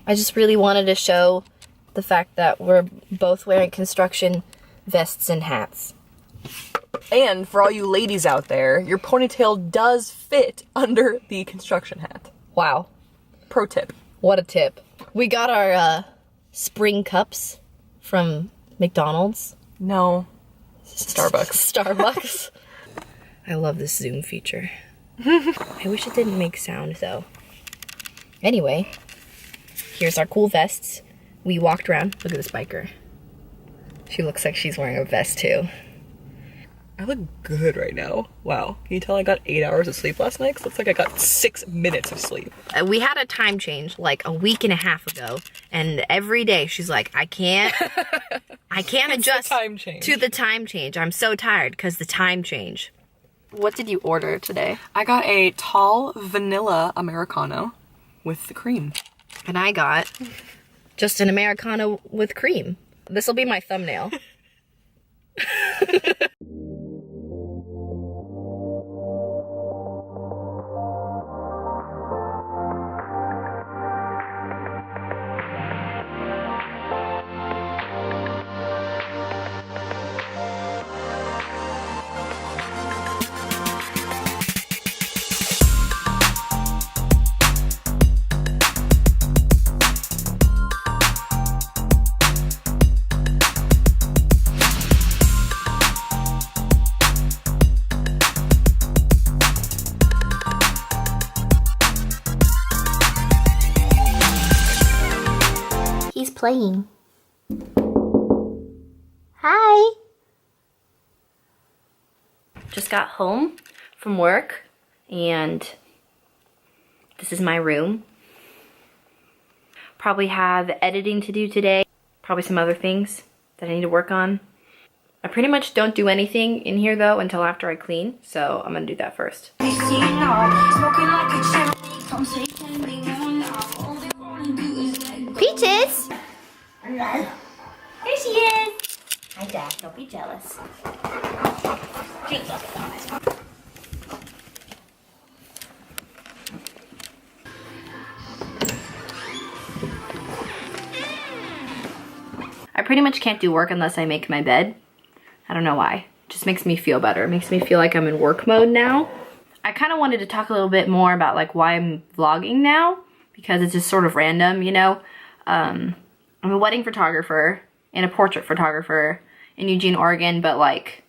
I just really wanted to show the fact that we're both wearing construction vests and hats. And for all you ladies out there, your ponytail does fit under the construction hat. Wow. Pro tip. What a tip. We got our spring cups from McDonald's. No. Starbucks. Starbucks. I love this zoom feature. I wish it didn't make sound though. Anyway, here's our cool vests. We walked around. Look at this biker. She looks like she's wearing a vest too. I look good right now. Wow. Can you tell I got 8 hours of sleep last night? 'Cause it looks like I got 6 minutes of sleep. We had a time change like a week and a half ago, and every day she's like, I can't adjust to the time change. I'm so tired because the time change. What did you order today? I got a tall vanilla Americano with the cream. And I got just an Americano with cream. This will be my thumbnail. He's playing. Hi. Just got home from work and this is my room. Probably have editing to do today. Probably some other things that I need to work on. I pretty much don't do anything in here though until after I clean, so I'm gonna do that first. Peaches! Hello. There she is! Hi Dad, don't be jealous. I pretty much can't do work unless I make my bed. I don't know why. It just makes me feel better. It makes me feel like I'm in work mode now. I kind of wanted to talk a little bit more about like why I'm vlogging now, because it's just sort of random, you know? I'm a wedding photographer and a portrait photographer in Eugene, Oregon, but like,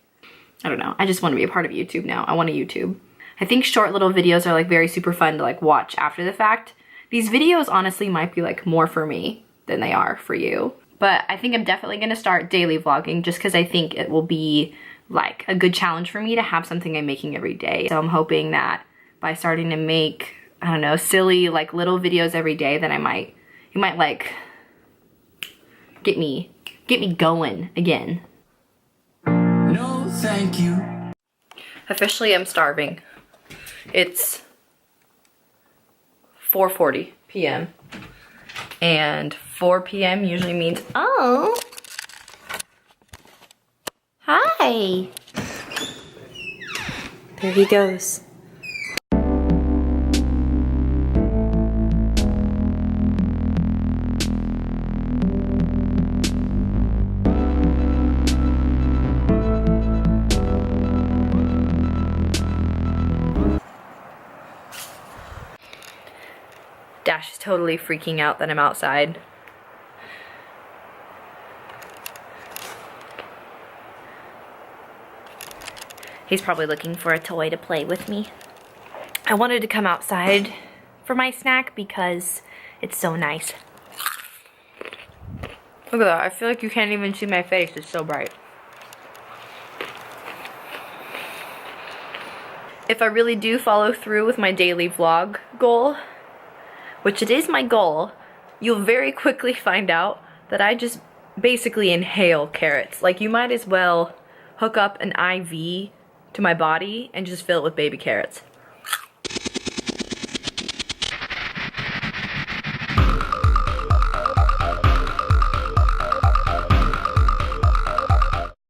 I don't know. I just want to be a part of YouTube now. I want a YouTube. I think short little videos are like very super fun to like watch after the fact. These videos honestly might be like more for me than they are for you. But I think I'm definitely gonna start daily vlogging just because I think it will be like a good challenge for me to have something I'm making every day. So I'm hoping that by starting to make, I don't know, silly like little videos every day, then it might like get me going again. No, thank you. Officially, I'm starving. It's 4:40 p.m. and 4 p.m. usually means, oh, hi. There he goes. Dash is totally freaking out that I'm outside. He's probably looking for a toy to play with me. I wanted to come outside for my snack because it's so nice. Look at that, I feel like you can't even see my face, it's so bright. If I really do follow through with my daily vlog goal, which it is my goal, you'll very quickly find out that I just basically inhale carrots. Like, you might as well hook up an IV to my body and just fill it with baby carrots.